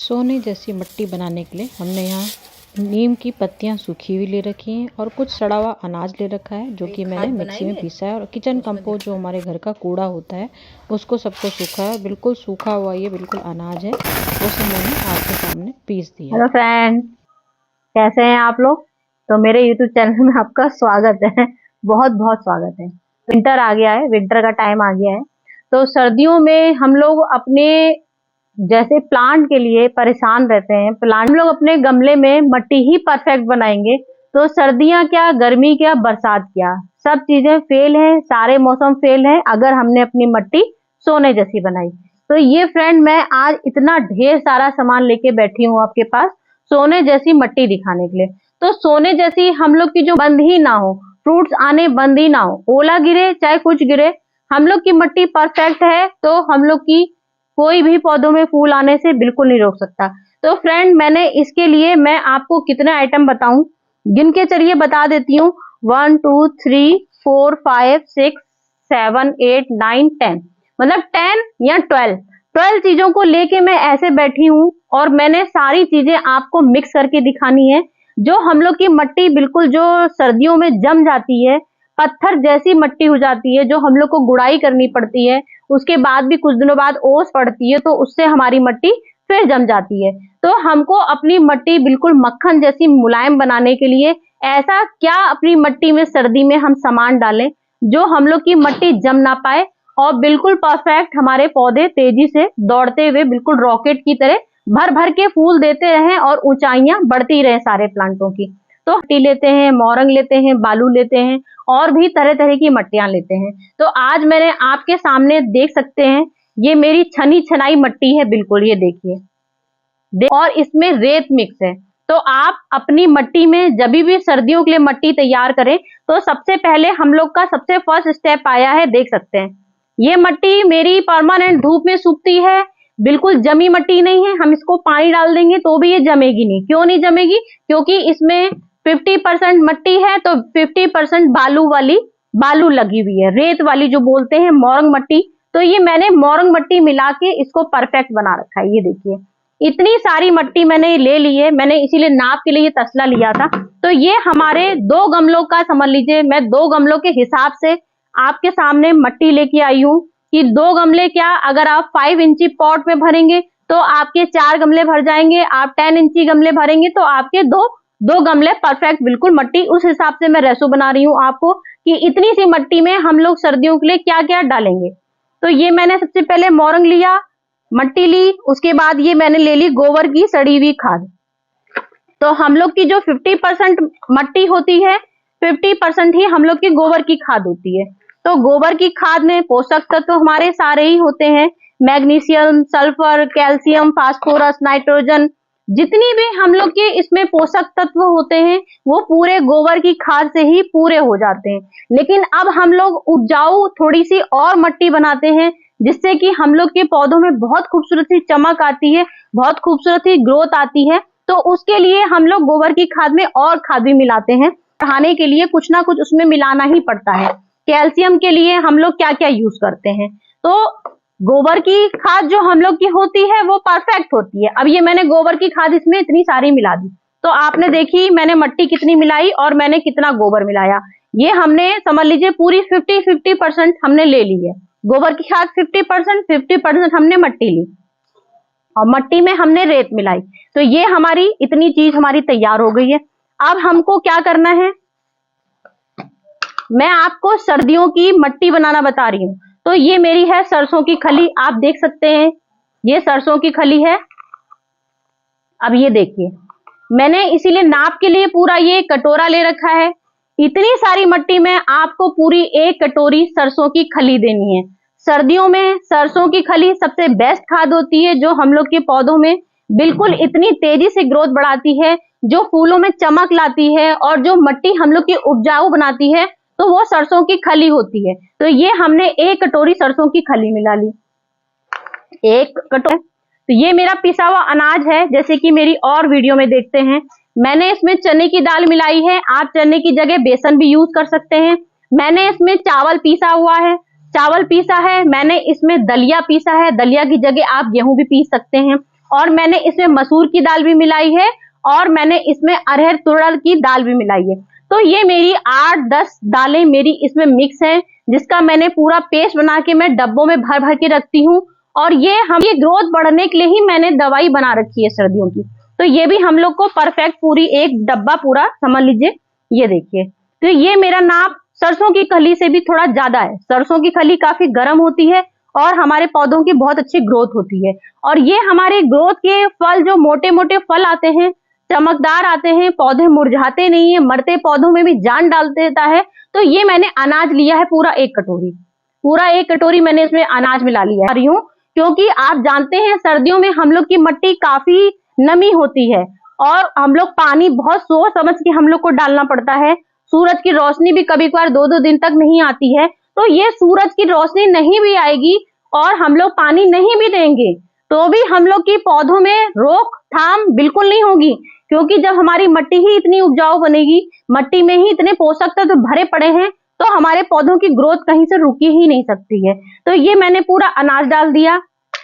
सोने जैसी मिट्टी बनाने के लिए हमने यहाँ नीम की पत्तियाँ सूखी हुई ले रखी हैं और कुछ सड़ा हुआ अनाज ले रखा है जो कि मैंने मिक्सी में पीसा है। और किचन कंपोस्ट जो हमारे घर का कूड़ा होता है उसको सबको सूखा है, बिल्कुल सूखा हुआ ये बिल्कुल अनाज है, उसे मैंने आपके सामने पीस दिया। हेलो फ्रेंड, कैसे हैं आप लोग। तो मेरे यूट्यूब चैनल में आपका स्वागत है, बहुत बहुत स्वागत है। विंटर आ गया है, विंटर का टाइम आ गया है। तो सर्दियों में हम लोग अपने जैसे प्लांट के लिए परेशान रहते हैं। प्लांट हम लोग अपने गमले में मिट्टी ही परफेक्ट बनाएंगे तो सर्दियां क्या, गर्मी क्या, बरसात क्या, सब चीजें फेल हैं, सारे मौसम फेल हैं अगर हमने अपनी मिट्टी सोने जैसी बनाई। तो ये फ्रेंड, मैं आज इतना ढेर सारा सामान लेके बैठी हूँ आपके पास सोने जैसी मिट्टी दिखाने के लिए। तो सोने जैसी हम लोग की जो बंद ही ना हो, फ्रूट्स आने बंद ही ना हो, ओला गिरे चाहे कुछ गिरे, हम लोग की मिट्टी परफेक्ट है तो हम लोग की कोई भी पौधों में फूल आने से बिल्कुल नहीं रोक सकता। तो फ्रेंड, मैंने इसके लिए मैं आपको कितने आइटम बताऊं, गिन के चलिए बता देती हूँ। 1 2 3 4 5 6 7 8 9 10, मतलब 10 या 12 चीजों को लेके मैं ऐसे बैठी हूँ और मैंने सारी चीजें आपको मिक्स करके दिखानी है। जो हम लोग की मिट्टी बिल्कुल जो सर्दियों में जम जाती है, पत्थर जैसी मिट्टी हो जाती है, जो हम लोग को गुड़ाई करनी पड़ती है, उसके बाद भी कुछ दिनों बाद ओस पड़ती है तो उससे हमारी मिट्टी फिर जम जाती है। तो हमको अपनी मिट्टी बिल्कुल मक्खन जैसी मुलायम बनाने के लिए ऐसा क्या अपनी मिट्टी में सर्दी में हम सामान डालें जो हम लोग की मिट्टी जम ना पाए और बिल्कुल परफेक्ट हमारे पौधे तेजी से दौड़ते हुए बिल्कुल रॉकेट की तरह भर भर के फूल देते रहें और ऊंचाइयां बढ़ती रहे सारे प्लांटों की। तो मिट्टी लेते हैं, मोरंग लेते हैं, बालू लेते हैं और भी तरह तरह की मिट्टियां लेते हैं। तो आज मैंने आपके सामने देख सकते हैं, ये मेरी छनी छनाई मिट्टी है, बिल्कुल ये देखिए, और इसमें रेत मिक्स है। तो आप अपनी मिट्टी में जब भी सर्दियों के लिए मिट्टी तैयार करें तो सबसे पहले हम लोग का सबसे फर्स्ट स्टेप आया है, देख सकते हैं। ये मिट्टी मेरी परमानेंट धूप में सूखती है, बिल्कुल जमी मिट्टी नहीं है। हम इसको पानी डाल देंगे तो भी ये जमेगी नहीं। क्यों नहीं जमेगी? क्योंकि इसमें 50% मिट्टी है तो 50% बालू लगी हुई है, रेत वाली जो बोलते हैं मोरंग मिट्टी। तो ये मैंने मोरंग मिट्टी मिला के इसको परफेक्ट बना रखा है। ये देखिए, इतनी सारी मिट्टी मैंने ले ली है, मैंने इसीलिए नाप के लिए ये तसला लिया था। तो ये हमारे 2 गमलों का समझ लीजिए, मैं 2 गमलों के हिसाब से आपके सामने मिट्टी लेके आई हूँ कि 2 गमले क्या, अगर आप 5 इंची पॉट में भरेंगे तो आपके 4 गमले भर जाएंगे। आप 10 इंची गमले भरेंगे तो आपके दो गमले परफेक्ट बिल्कुल मिट्टी। उस हिसाब से मैं रेसो बना रही हूँ आपको कि इतनी सी मिट्टी में हम लोग सर्दियों के लिए क्या क्या डालेंगे। तो ये मैंने सबसे पहले मोरंग लिया, मिट्टी ली, उसके बाद ये मैंने ले ली गोबर की सड़ी हुई खाद। तो हम लोग की जो 50% मिट्टी होती है, 50% ही हम लोग की गोबर की खाद होती है। तो गोबर की खाद में पोषक तत्व हमारे सारे ही होते हैं, magnesium, sulphur, calcium, phosphorus, nitrogen, जितनी भी हम लोग के इसमें पोषक तत्व होते हैं वो पूरे गोबर की खाद से ही पूरे हो जाते हैं। लेकिन अब हम लोग उपजाऊ थोड़ी सी और मिट्टी बनाते हैं जिससे कि हम लोग के पौधों में बहुत खूबसूरत सी चमक आती है, बहुत खूबसूरत सी ग्रोथ आती है। तो उसके लिए हम लोग गोबर की खाद में और खाद भी मिलाते हैं। बढ़ाने के लिए कुछ ना कुछ उसमें मिलाना ही पड़ता है। कैल्शियम के लिए हम लोग क्या क्या यूज करते हैं, तो गोबर की खाद जो हम लोग की होती है वो परफेक्ट होती है। अब ये मैंने गोबर की खाद इसमें इतनी सारी मिला दी, तो आपने देखी मैंने मिट्टी कितनी मिलाई और मैंने कितना गोबर मिलाया। ये हमने समझ लीजिए पूरी 50-50% हमने ले ली है। गोबर की खाद 50% हमने मिट्टी ली और मिट्टी में हमने रेत मिलाई। तो ये हमारी इतनी चीज हमारी तैयार हो गई है। अब हमको क्या करना है, मैं आपको सर्दियों की मिट्टी बनाना बता रही हूँ। तो ये मेरी है सरसों की खली, आप देख सकते हैं ये सरसों की खली है। अब ये देखिए, मैंने इसीलिए नाप के लिए पूरा ये कटोरा ले रखा है। इतनी सारी मिट्टी में आपको पूरी 1 कटोरी सरसों की खली देनी है। सर्दियों में सरसों की खली सबसे बेस्ट खाद होती है जो हम लोग के पौधों में बिल्कुल इतनी तेजी से ग्रोथ बढ़ाती है, जो फूलों में चमक लाती है और जो मिट्टी हम लोग की उपजाऊ बनाती है, तो वो सरसों की खली होती है। तो ये हमने 1 कटोरी सरसों की खली मिला ली, 1 कटोरी। तो ये मेरा पिसा हुआ अनाज है, जैसे कि मेरी और वीडियो में देखते हैं। मैंने इसमें चने की दाल मिलाई है, आप चने की जगह बेसन भी यूज कर सकते हैं। मैंने इसमें चावल पीसा हुआ है, चावल पीसा है। मैंने इसमें दलिया पीसा है, दलिया की जगह आप गेहूं भी पीस सकते हैं। और मैंने इसमें मसूर की दाल भी मिलाई है और मैंने इसमें अरहर तुरड़ की दाल भी मिलाई है। तो ये मेरी 8-10 दालें मेरी इसमें मिक्स हैं, जिसका मैंने पूरा पेस्ट बना के मैं डब्बों में भर भर के रखती हूँ। और ये ग्रोथ बढ़ने के लिए ही मैंने दवाई बना रखी है सर्दियों की। तो ये भी हम लोग को परफेक्ट पूरी एक डब्बा पूरा समझ लीजिए। ये देखिए, तो ये मेरा नाप सरसों की खली से भी थोड़ा ज्यादा है। सरसों की खली काफी गर्म होती है और हमारे पौधों की बहुत अच्छी ग्रोथ होती है। और ये हमारे ग्रोथ के फल, जो मोटे मोटे फल आते हैं, चमकदार आते हैं, पौधे मुरझाते नहीं है, मरते पौधों में भी जान डाल देता है। तो ये मैंने अनाज लिया है पूरा 1 कटोरी, पूरा 1 कटोरी मैंने इसमें अनाज मिला लिया है। क्योंकि आप जानते हैं सर्दियों में हम लोग की मिट्टी काफी नमी होती है और हम लोग पानी बहुत सोच समझ के हम लोग को डालना पड़ता है। सूरज की रोशनी भी कभी कभार 2-2 दिन तक नहीं आती है। तो ये सूरज की रोशनी नहीं भी आएगी और हम लोग पानी नहीं भी देंगे तो भी हम लोग की पौधों में रोकथाम बिल्कुल नहीं होगी। क्योंकि जब हमारी मिट्टी ही इतनी उपजाऊ बनेगी, मिट्टी में ही इतने पोषक तत्व भरे पड़े हैं, तो हमारे पौधों की ग्रोथ कहीं से रुकी ही नहीं सकती है। तो ये मैंने पूरा अनाज डाल दिया।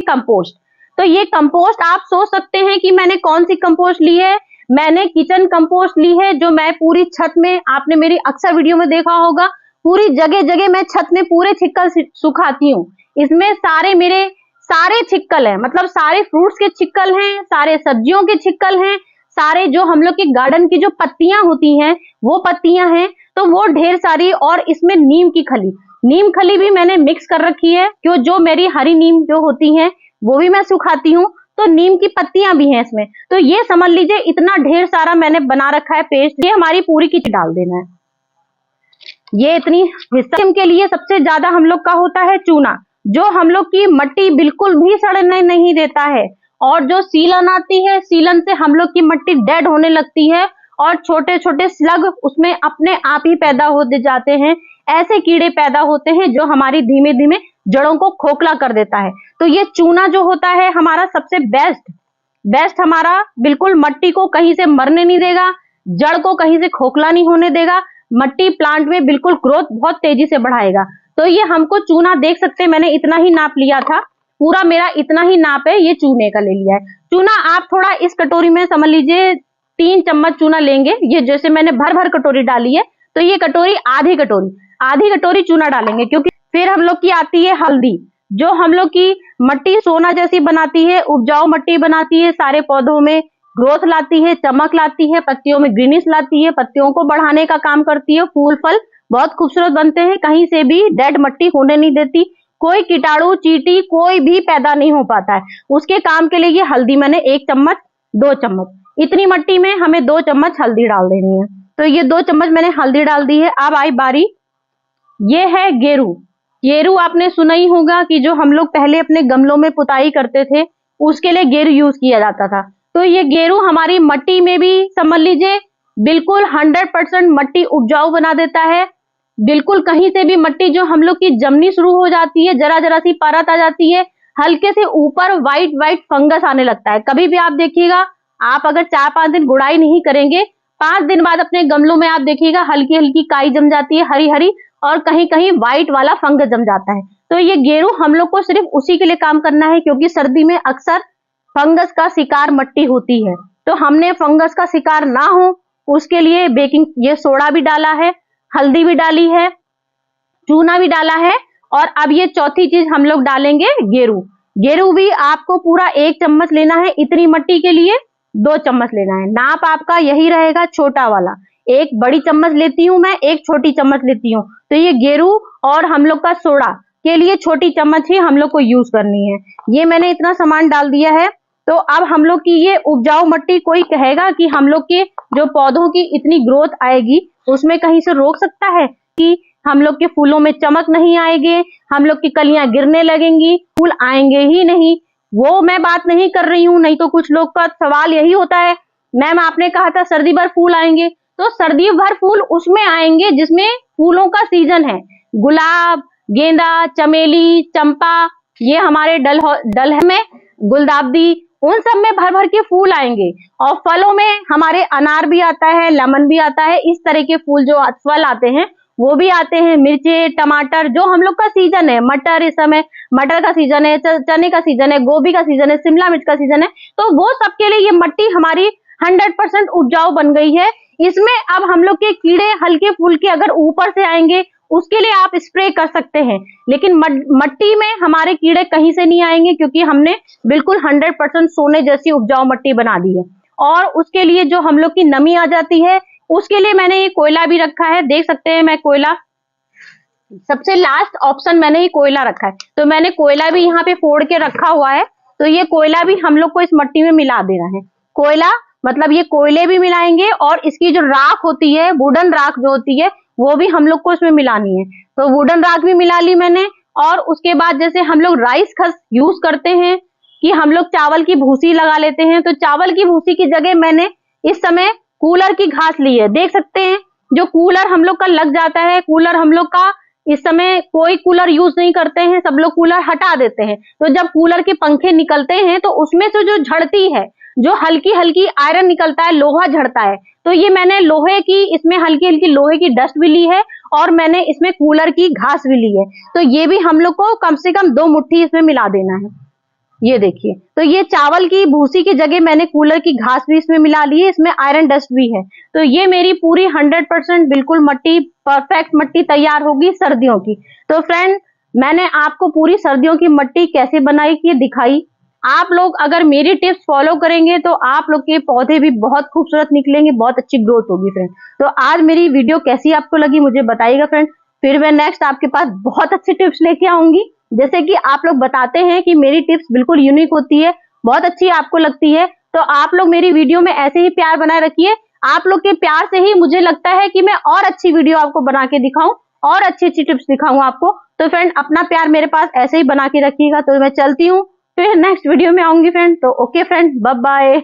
कंपोस्ट, तो ये कंपोस्ट आप सोच सकते हैं कि मैंने कौन सी कंपोस्ट ली है। मैंने किचन कंपोस्ट ली है, जो मैं पूरी छत में, आपने मेरी अक्सर वीडियो में देखा होगा, पूरी जगह जगह मैं छत में पूरे छिक्कल सुखाती हूँ। इसमें मेरे सारे छिक्कल हैं, मतलब सारे फ्रूट्स के छिक्कल हैं, सारे सब्जियों के छिक्कल हैं, सारे जो हम लोग के गार्डन की जो पत्तियां होती हैं वो पत्तियां हैं, तो वो ढेर सारी। और इसमें नीम खली भी मैंने मिक्स कर रखी है, क्यों जो मेरी हरी नीम जो होती है वो भी मैं सुखाती हूँ, तो नीम की पत्तियां भी हैं इसमें। तो ये समझ लीजिए इतना ढेर सारा मैंने बना रखा है पेस्ट। ये हमारी पूरी की डाल देना है। ये इतनी हिस्सा के लिए सबसे ज्यादा हम लोग का होता है चूना, जो हम लोग की मिट्टी बिल्कुल भी सड़ने नहीं देता है। और जो सीलन आती है, सीलन से हम लोग की मिट्टी डेड होने लगती है और छोटे छोटे स्लग उसमें अपने आप ही पैदा होते जाते हैं। ऐसे कीड़े पैदा होते हैं जो हमारी धीमे धीमे जड़ों को खोखला कर देता है। तो ये चूना जो होता है हमारा सबसे बेस्ट हमारा, बिल्कुल मिट्टी को कहीं से मरने नहीं देगा, जड़ को कहीं से खोखला नहीं होने देगा, मिट्टी प्लांट में बिल्कुल ग्रोथ बहुत तेजी से बढ़ाएगा। तो ये हमको चूना देख सकते हैं, मैंने इतना ही नाप लिया था, पूरा मेरा इतना ही नाप है, ये चूने का ले लिया है। चूना आप थोड़ा इस कटोरी में समझ लीजिए 3 चम्मच चूना लेंगे। ये जैसे मैंने भर भर कटोरी डाली है, तो ये कटोरी आधी कटोरी चूना डालेंगे। क्योंकि फिर हम लोग की आती है हल्दी, जो हम लोग की मिट्टी सोना जैसी बनाती है, उपजाऊ मिट्टी बनाती है, सारे पौधों में ग्रोथ लाती है, चमक लाती है, पत्तियों में ग्रीनिश लाती है, पत्तियों को बढ़ाने का काम करती है, फूल फल बहुत खूबसूरत बनते हैं, कहीं से भी डेड मिट्टी होने नहीं देती, कोई कीटाणु चींटी कोई भी पैदा नहीं हो पाता है। उसके काम के लिए ये हल्दी मैंने 1 चम्मच 2 चम्मच, इतनी मिट्टी में हमें 2 चम्मच हल्दी डाल देनी है। तो ये 2 चम्मच मैंने हल्दी डाल दी है। अब आई बारी, ये है गेरू आपने सुना ही होगा कि जो हम लोग पहले अपने गमलों में पुताई करते थे, उसके लिए गेरू यूज किया जाता था। तो ये गेरू हमारी मिट्टी में भी समझ लीजिए बिल्कुल 100% मिट्टी उपजाऊ बना देता है। बिल्कुल कहीं से भी मिट्टी जो हम लोग की जमनी शुरू हो जाती है, जरा जरा सी परत आ जाती है, हल्के से ऊपर व्हाइट फंगस आने लगता है। कभी भी आप देखिएगा, आप अगर 4-5 दिन गुड़ाई नहीं करेंगे, 5 दिन बाद अपने गमलों में आप देखिएगा हल्की हल्की काई जम जाती है, हरी हरी, और कहीं कहीं व्हाइट वाला फंगस जम जाता है। तो ये गेरू हम लोग को सिर्फ उसी के लिए काम करना है, क्योंकि सर्दी में अक्सर फंगस का शिकार मिट्टी होती है। तो हमने फंगस का शिकार ना हो उसके लिए बेकिंग ये सोडा भी डाला है, हल्दी भी डाली है, चूना भी डाला है, और अब ये चौथी चीज हम लोग डालेंगे गेरू भी आपको पूरा 1 चम्मच लेना है। इतनी मिट्टी के लिए 2 चम्मच लेना है। नाप आपका यही रहेगा, छोटा वाला, 1 बड़ी चम्मच लेती हूँ मैं, 1 छोटी चम्मच लेती हूँ। तो ये गेरू और हम लोग का सोडा के लिए छोटी चम्मच ही हम लोग को यूज करनी है। ये मैंने इतना सामान डाल दिया है। तो अब हम लोग की ये उपजाऊ मिट्टी, कोई कहेगा कि हम लोग के जो पौधों की इतनी ग्रोथ आएगी उसमें कहीं से रोक सकता है कि हम लोग के फूलों में चमक नहीं आएगी, हम लोग की कलियां गिरने लगेंगी, फूल आएंगे ही नहीं, वो मैं बात नहीं कर रही हूँ। नहीं तो कुछ लोग का सवाल यही होता है, मैम आपने कहा था सर्दी भर फूल आएंगे, तो सर्दी भर फूल उसमें आएंगे जिसमें फूलों का सीजन है। गुलाब, गेंदा, चमेली, चंपा, ये हमारे डल में गुलदाबदी, उन सब में भर भर के फूल आएंगे। और फलों में हमारे अनार भी आता है, लेमन भी आता है, इस तरह के फूल जो फल आते हैं वो भी आते हैं। मिर्ची, टमाटर, जो हम लोग का सीजन है, मटर, इस समय मटर का सीजन है, चने का सीजन है, गोभी का सीजन है, शिमला मिर्च का सीजन है, तो वो सबके लिए ये मट्टी हमारी 100% उपजाऊ बन गई है। इसमें अब हम लोग के कीड़े हल्के फुल्के अगर ऊपर से आएंगे, उसके लिए आप स्प्रे कर सकते हैं, लेकिन मट्टी में हमारे कीड़े कहीं से नहीं आएंगे, क्योंकि हमने बिल्कुल 100% सोने जैसी उपजाऊ मट्टी बना दी है। और उसके लिए जो हम लोग की नमी आ जाती है, उसके लिए मैंने ये कोयला भी रखा है, देख सकते हैं। मैं कोयला सबसे लास्ट ऑप्शन मैंने ये कोयला रखा है, तो मैंने कोयला भी यहाँ पे फोड़ के रखा हुआ है। तो ये कोयला भी हम लोग को इस मट्टी में मिला देना है। कोयला मतलब ये कोयले भी मिलाएंगे, और इसकी जो राख होती है, वुडन राख जो होती है, वो भी हम लोग को इसमें मिलानी है। तो वुडन राख भी मिला ली मैंने। और उसके बाद जैसे हम लोग राइस खस यूज करते हैं कि हम लोग चावल की भूसी लगा लेते हैं, तो चावल की भूसी की जगह मैंने इस समय कूलर की घास ली है, देख सकते हैं। जो कूलर हम लोग का लग जाता है, कूलर हम लोग का इस समय कोई कूलर यूज नहीं करते हैं, सब लोग कूलर हटा देते हैं। तो जब कूलर के पंखे निकलते हैं, तो उसमें से जो झड़ती है, जो हल्की हल्की आयरन निकलता है, लोहा झड़ता है, तो ये मैंने लोहे की, इसमें हल्की हल्की लोहे की डस्ट भी ली है, और मैंने इसमें कूलर की घास भी ली है। तो ये भी हम लोग को कम से कम 2 मुट्ठी इसमें मिला देना है। ये देखिए, तो ये चावल की भूसी की जगह मैंने कूलर की घास भी इसमें मिला ली है, इसमें आयरन डस्ट भी है। तो ये मेरी पूरी 100% बिल्कुल मट्टी, परफेक्ट मट्टी तैयार होगी सर्दियों की। तो फ्रेंड, मैंने आपको पूरी सर्दियों की मट्टी कैसे बनाई की दिखाई। आप लोग अगर मेरी टिप्स फॉलो करेंगे, तो आप लोग के पौधे भी बहुत खूबसूरत निकलेंगे, बहुत अच्छी ग्रोथ होगी फ्रेंड। तो आज मेरी वीडियो कैसी आपको लगी मुझे बताइएगा फ्रेंड। फिर मैं नेक्स्ट आपके पास बहुत अच्छी टिप्स लेके आऊंगी। जैसे कि आप लोग बताते हैं कि मेरी टिप्स बिल्कुल यूनिक होती है, बहुत अच्छी आपको लगती है, तो आप लोग मेरी वीडियो में ऐसे ही प्यार बनाए रखिए। आप लोग के प्यार से ही मुझे लगता है कि मैं और अच्छी वीडियो आपको बना के दिखाऊं, और अच्छी अच्छी टिप्स दिखाऊं आपको। तो फ्रेंड, अपना प्यार मेरे पास ऐसे ही बना के रखिएगा। तो मैं चलती हूँ, फिर नेक्स्ट वीडियो में आऊंगी फ्रेंड। तो ओके फ्रेंड, बाय बाय।